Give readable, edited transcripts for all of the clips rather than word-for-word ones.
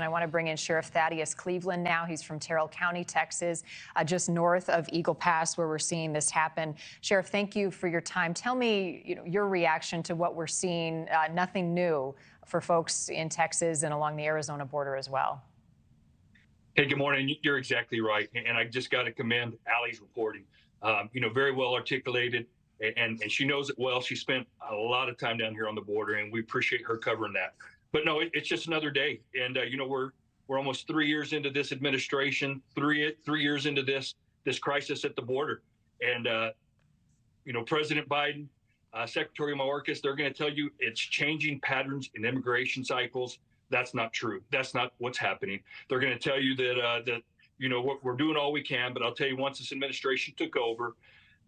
I want to bring in Sheriff Thaddeus Cleveland now. He's from Terrell County, Texas, just north of Eagle Pass, where we're seeing this happen. Sheriff, thank you for your time. Tell me, your reaction to what we're seeing. Nothing new for folks in Texas and along the Arizona border as well. Hey, good morning. You're exactly right. And I just got to commend Allie's reporting. Very well articulated. And she knows it well. She spent a lot of time down here on the border, and we appreciate her covering that. But no, it's just another day. And we're almost 3 years into this administration, three years into this crisis at the border. And President Biden, Secretary Mayorkas, they're going to tell you it's changing patterns in immigration cycles. That's not true. That's not what's happening. They're going to tell you that we're doing all we can. But I'll tell you, once this administration took over,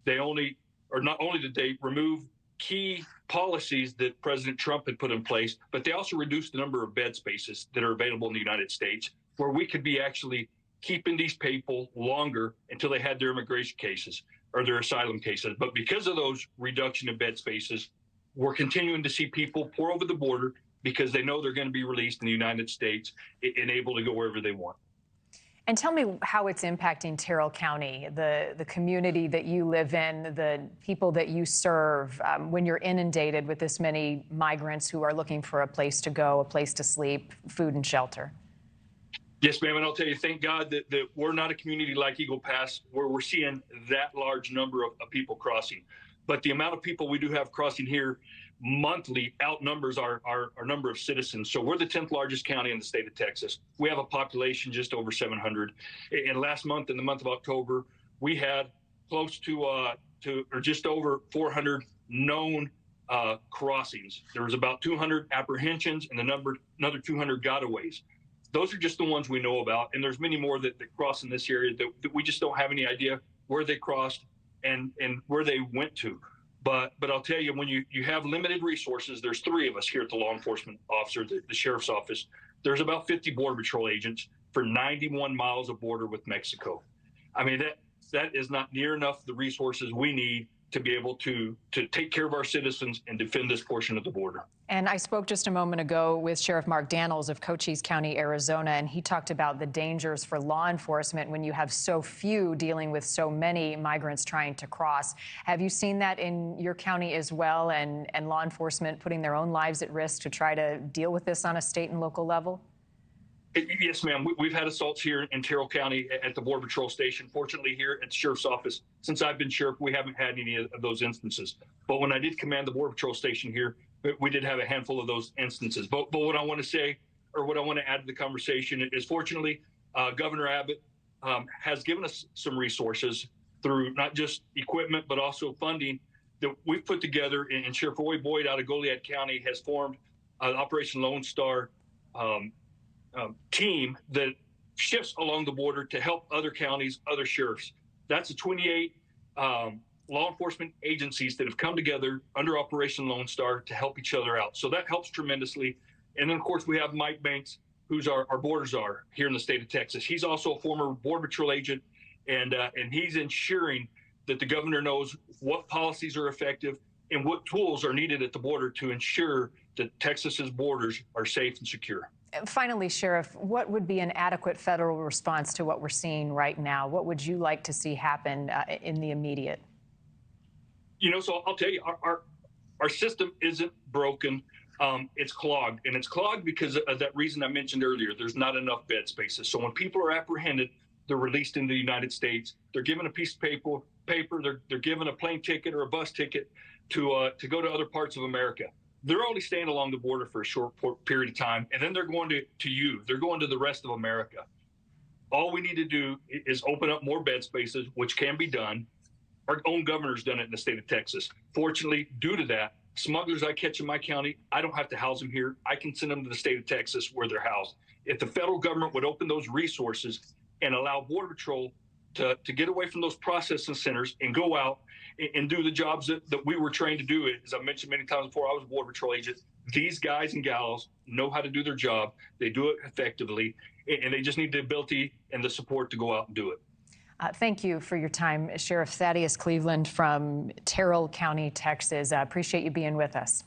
not only did they remove key policies that President Trump had put in place, but they also reduced the number of bed spaces that are available in the United States, where we could be actually keeping these people longer until they had their immigration cases or their asylum cases. But because of those reduction in bed spaces, we're continuing to see people pour over the border because they know they're going to be released in the United States and able to go wherever they want. And tell me how it's impacting Terrell County, the community that you live in, the people that you serve, when you're inundated with this many migrants who are looking for a place to go, a place to sleep, food and shelter. Yes, ma'am. And I'll tell you, thank God that we're not a community like Eagle Pass where we're seeing that large number of people crossing. But the amount of people we do have crossing here monthly outnumbers our number of citizens. So we're the 10th largest county in the state of Texas. We have a population just over 700. And last month, in the month of October, we had close to or just over 400 known crossings. There was about 200 apprehensions and another 200 gotaways. Those are just the ones we know about. And there's many more that cross in this area that we just don't have any idea where they crossed and where they went to. But I'll tell you, when you have limited resources, there's 3 of us here at the law enforcement officer, the sheriff's office. There's about 50 Border Patrol agents for 91 miles of border with Mexico. I mean, that is not near enough the resources we need to be able to take care of our citizens and defend this portion of the border. And I spoke just a moment ago with Sheriff Mark Daniels of Cochise County, Arizona, and he talked about the dangers for law enforcement when you have so few dealing with so many migrants trying to cross. Have you seen that in your county as well, and law enforcement putting their own lives at risk to try to deal with this on a state and local level? Yes, ma'am. We've had assaults here in Terrell County at the Border Patrol station. Fortunately, here at the sheriff's office, since I've been sheriff, we haven't had any of those instances. But when I did command the Border Patrol station here, we did have a handful of those instances. But what I want to say, or what I want to add to the conversation, is fortunately, Governor Abbott has given us some resources through not just equipment, but also funding that we've put together. And Sheriff Roy Boyd out of Goliad County has formed Operation Lone Star team that shifts along the border to help other counties, other sheriffs. That's 28 law enforcement agencies that have come together under Operation Lone Star to help each other out. So that helps tremendously. And then, of course, we have Mike Banks, who's our border czar here in the state of Texas. He's also a former Border Patrol agent, and he's ensuring that the governor knows what policies are effective and what tools are needed at the border to ensure that Texas's borders are safe and secure. Finally, Sheriff, what would be an adequate federal response to what we're seeing right now? What would you like to see happen in the immediate? So I'll tell you, our system isn't broken. It's clogged, and it's clogged because of that reason I mentioned earlier. There's not enough bed spaces. So when people are apprehended, they're released into the United States. They're given a piece of paper. They're given a plane ticket or a bus ticket to go to other parts of America. They're only staying along the border for a short period of time, and then they're going to you. They're going to the rest of America. All we need to do is open up more bed spaces, which can be done. Our own governor's done it in the state of Texas. Fortunately, due to that, smugglers I catch in my county, I don't have to house them here. I can send them to the state of Texas where they're housed. If the federal government would open those resources and allow Border Patrol to get away from those processing centers and go out and do the jobs that we were trained to do. As I mentioned many times before, I was a Border Patrol agent. These guys and gals know how to do their job. They do it effectively, and they just need the ability and the support to go out and do it. Thank you for your time, Sheriff Thaddeus Cleveland from Terrell County, Texas. I appreciate you being with us.